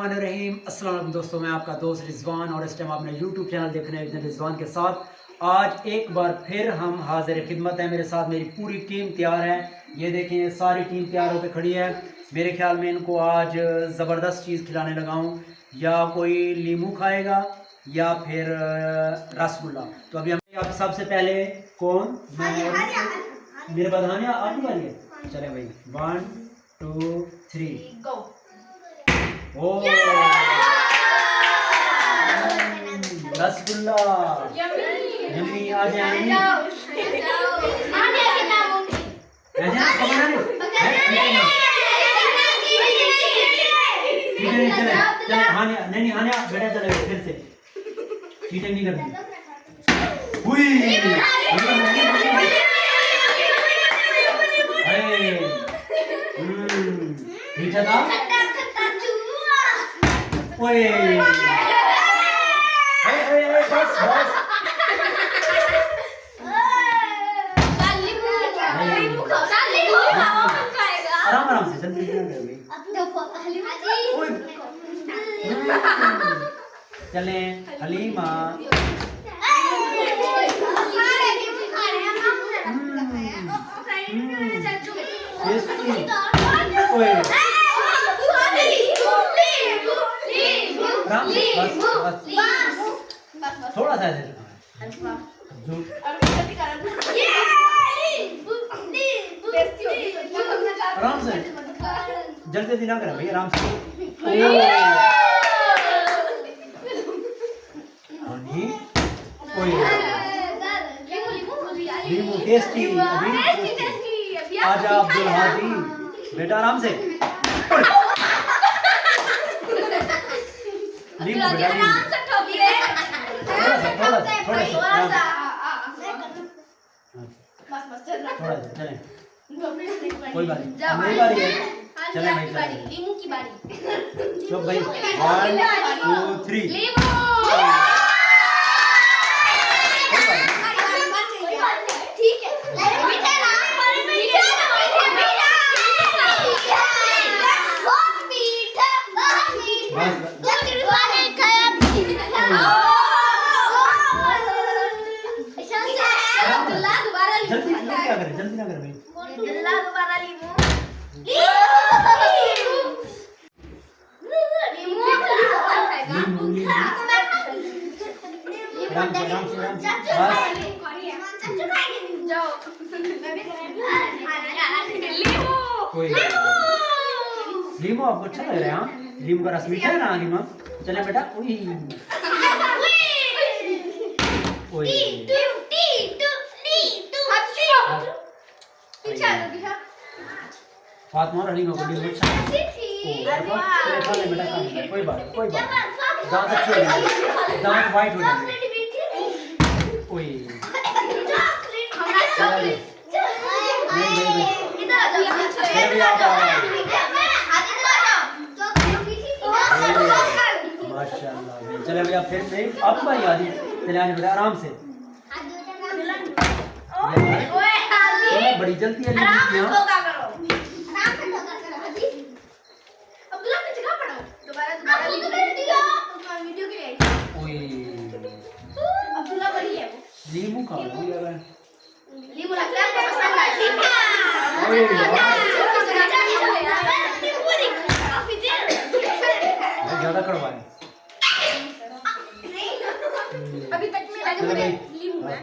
बिस्मिल्लाहिर्रहमानिर्रहीम। अस्सलाम वालेकुम दोस्तों, मैं आपका दोस्त रिजवान और इस टाइम आपने यूट्यूब चैनल देख रहे हैं रिजवान के साथ। आज एक बार फिर हम हाजिर खिदमत हैं। मेरे साथ मेरी पूरी टीम तैयार है। ये देखें, सारी टीम तैयार होकर खड़ी है। मेरे ख्याल में इनको आज ज़बरदस्त चीज़ खिलाने लगा हूँ, या कोई लीमू खाएगा या फिर रसगुल्ला। तो अभी हम आप सबसे पहले कौन मेरे बधानिया आपकी बारी है। चले भाई, 1 2 3 गो। ओ रसगुल्ला यम्मी, आ जाए नहीं हानिया बेटा, चले फिर से चीटिंग नहीं करनी। मीठा था। ओए बस बस आराम आराम से जल्दी चले। हलीमा थोड़ा सा आराम से, जल्दी जल्दी ना करें भैया, आराम से। लीमू टेस्टी, आजा अब्दुल हाजी बेटा, आराम से। लीमू बेटा, थोड़ा सा चलें, कोई बात नहीं, मेरी बारी है। चलें भाई, चलें लीमू की बारी। चुप भाई, 1 2 3 ठीक है। मीठा ना, मीठा बहुत मीठा, जल्दी क्या करें, जल्दी ना करें भाई। दोबारा लीमू लीमू आपको अच्छा लग रहा है? हाँ, लीमू का रस मीठा है ना लीमू। चले बेटा। फातिमा और हलीमा को लीमू अच्छा है। कोई बात कोई बात, दांत अच्छे हो जाएंगे, दांत वाइट हो जाएंगे। माशाल्लाह। चले भैया, फिर से आपकी बारी आ गई। चले आने बेटा, आराम से। बड़ी जल्दी है लीमू खा लो यार। लीमू लगता है पसंद ज्यादा कड़वा है। अभी तक में लीमू है,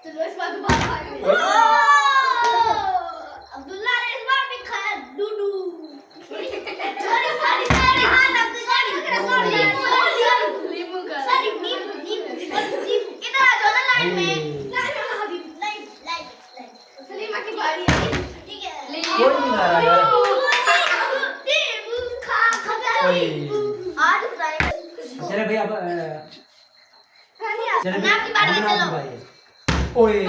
तो इस बार दोबारा अब्दुल्ला ने इस बार भी खाया डूडू। लीमू का इधर आ जाओ ना लाइन में। सलीमा की बारी है, ठीक है। कोई नहीं आ रहा यार। आज बताएंगे। चले भैया, आपकी बारी है, चलो। ओए